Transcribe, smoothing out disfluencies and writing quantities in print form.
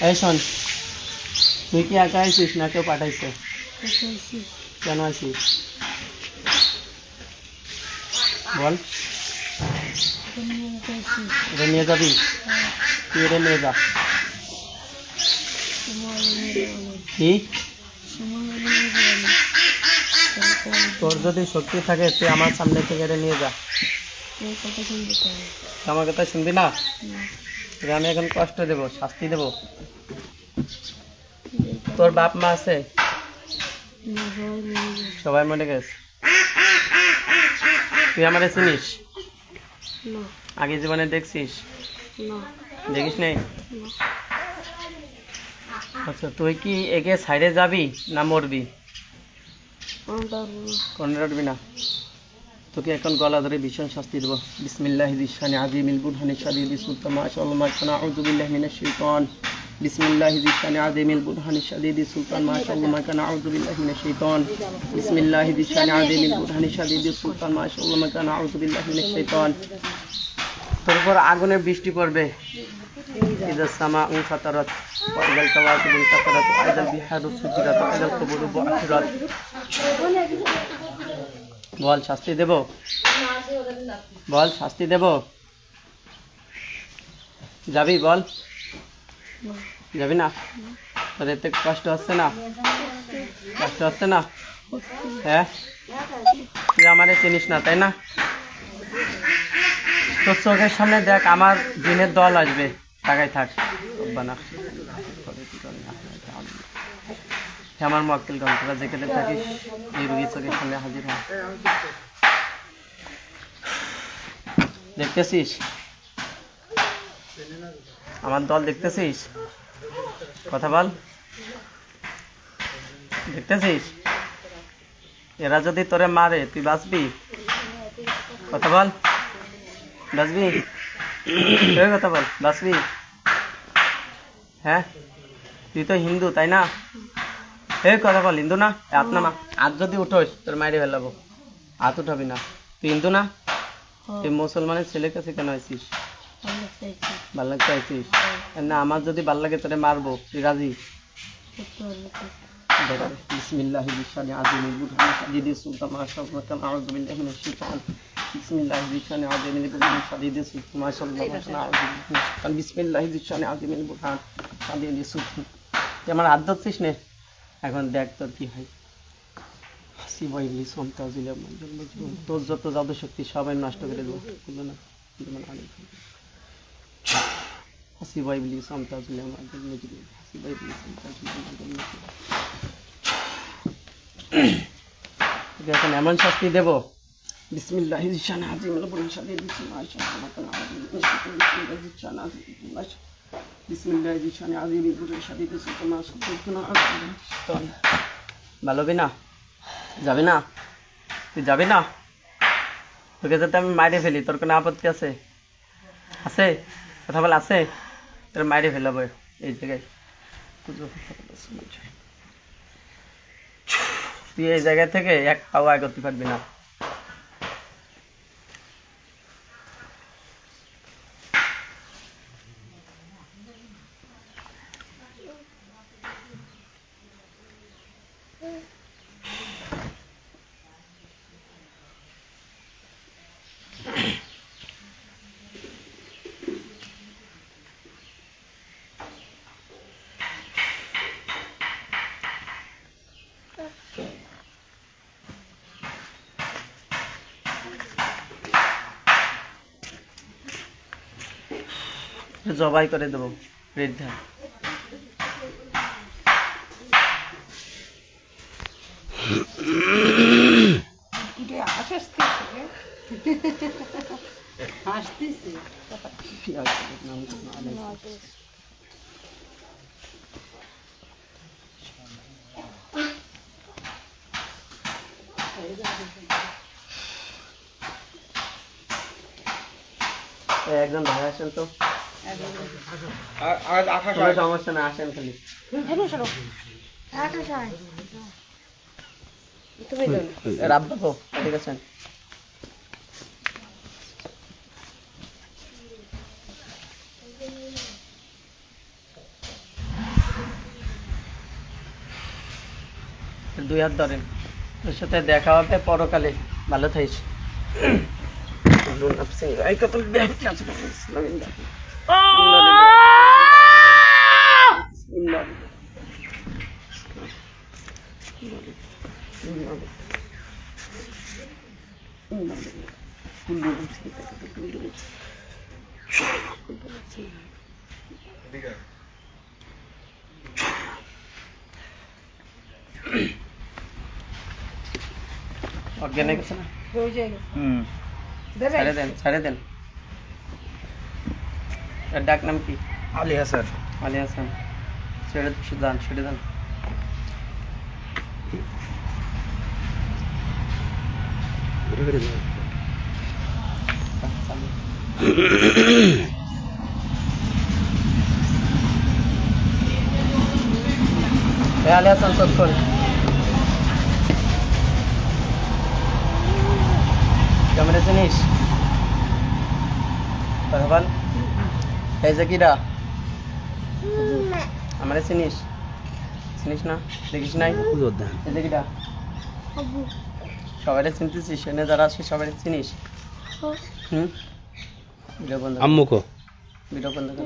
এই শোন, তুই কি একা আইছিস না কেউ পাঠাইছে? কেন আইছিস বল। এটা নিয়ে যাবি? তুই এটা নিয়ে যা। কি তোর যদি শক্তি থাকে তুই আমার সামনে থেকে এটা নিয়ে যা। আমার কথা শুনবি না? আমি এখন কষ্ট দেব, শাস্তি দেব। তোর বাপ মা আছে? সবাই মরে গেছে। তুই আমারে চিনিস? আগে জীবনে দেখছিস? দেখিস নাই? আচ্ছা, তুই কি একে সাইডে যাবি না মরবি? কোনটা উঠবি না? তোকে এখন গলা ধরে ভীষণ শাস্তি দেবো। বিসমিল্লাহি যিশানি আযীমিল বুরহানি শাদীদি সুলতান মাশাআল্লাহ মাকানা আউযু বিল্লাহি মিনাশ শাইতান। বিসমিল্লাহি যিশানি আযীমিল বুরহানি শাদীদি সুলতান মাশাআল্লাহ মাকানা আউযু বিল্লাহি মিনাশ শাইতান। বিসমিল্লাহি যিশানি আযীমিল বুরহানি শাদীদি সুলতান মাশাআল্লাহ মাকানা আউযু বিল্লাহি মিনাশ শাইতান। তোর উপর আগুনের বৃষ্টি পড়বে। ইযা সামাউ ফাতারাত ওয়া ইযাল কাওয়াকিবু ইনতাসারাত ওয়া ইযাল বিহারু সুজিরাত ওয়া ইযাল কুবুরু বু'থিরাত। বল, শাস্তি দেব? বল, শাস্তি দেব? যাবি? বল, যাবি না? তোর এতে কষ্ট হচ্ছে না? কষ্ট হচ্ছে না? হ্যাঁ, তুই আমারে চিনিস না তাই না? তোর চোখের সামনে দেখ আমার দিনের দল আসবে। তাকাই থাক। আমার মক্কেল গণ, তোরা যেখানে থাকিস এই রুগীর চোখের সামনে হাজির হয়। দেখতেছিস আমার দল? দেখতেছিস? কথা বল, দেখতেছিস? এরা যদি তোরে মারে তুই বাঁচবি? কথা বল, বাঁচবি? কথা বল, বাঁচবি? হ্যাঁ, তুই তো হিন্দু তাই না? এই কথা বল, হিন্দু না? হাত নামা। হাত যদি উঠোস তোর মাইরে ফেলাবো। হাত উঠাবি না। তুই হিন্দু না? তুই মুসলমানের ছেলের কাছে কেন আইছিস? ভাল লাগতে আইছিস না? আমার যদি ভাল লাগে তোরে মারবো, তুই রাজি? বিসমিল্লাহি যিশানি আযীমিল বুরহানি শাদীদি সুলতান মাশাআল্লাহ মাকানা আউযু বিল্লাহি মিনাশ শাইতান। বিসমিল্লাহি যিশানি আযীমিল বুরহানি শাদীদি সুলতান মাশাআল্লাহ মাকানা আউযু বিল্লাহি মিনাশ শাইতান। বিসমিল্লাহি যিশানি আযীমিল বুরহানি শাদীদি সুলতান। তুই আমার হাত ধরছিস নে? এখন দেখ তোর কি হয়। তোর যত জাদু শক্তি সবাই নষ্ট করে দেবো। এখন এমন শাস্তি দেব। বিসমিল্লাহি যিশানি আযীমিল বুরহানি শাদীদি সুলতান মাশাআল্লাহ বিসমিল্লাহি যিশানি আযীমিল বুরহানি শাদীদি সুলতান মাশাআল্লাহ। ভালো হবে না? যাবি না? তুই যাবি না? তোকে যাতে আমি মাইরে ফেলি তোর কোনো আপত্তি আছে? আছে? কথা বল, আছে? তোর মাইরে ফেলাবো এই জায়গায়। তুই এই জায়গা থেকে এক পাও আগে করতে পারবি না। জবাই করে দেবো বৃদ্ধা। একজন ভাই আসেন তো। সমস্যা না, আসেন খালি। রাব্বাবো ঠিক আছেন? দুই হাত ধরেন, তোর সাথে দেখা হবে পরকালে, ভালো থাকিস। অজ্ঞান হয়ে গেছে না? ছেড়ে দেন, ছেড়ে দেন। এর ডাক নাম কি? আলী হাসান। আলী হাসান। ছেড়ে দেন, ছেড়ে দেন। আলী হাসান চোখ খোল। ক্যামেরা চিনিস? বল, এই যে কিরা? আমারে চিনিস? চিনিস না? দেখিস নাই? এই যে কিরা? সবাই চিনতেছিস? এনে যারা আছে সবাই চিনিস? ভিডিও বন্ধ, আম্মুকো ভিডিও বন্ধ কর।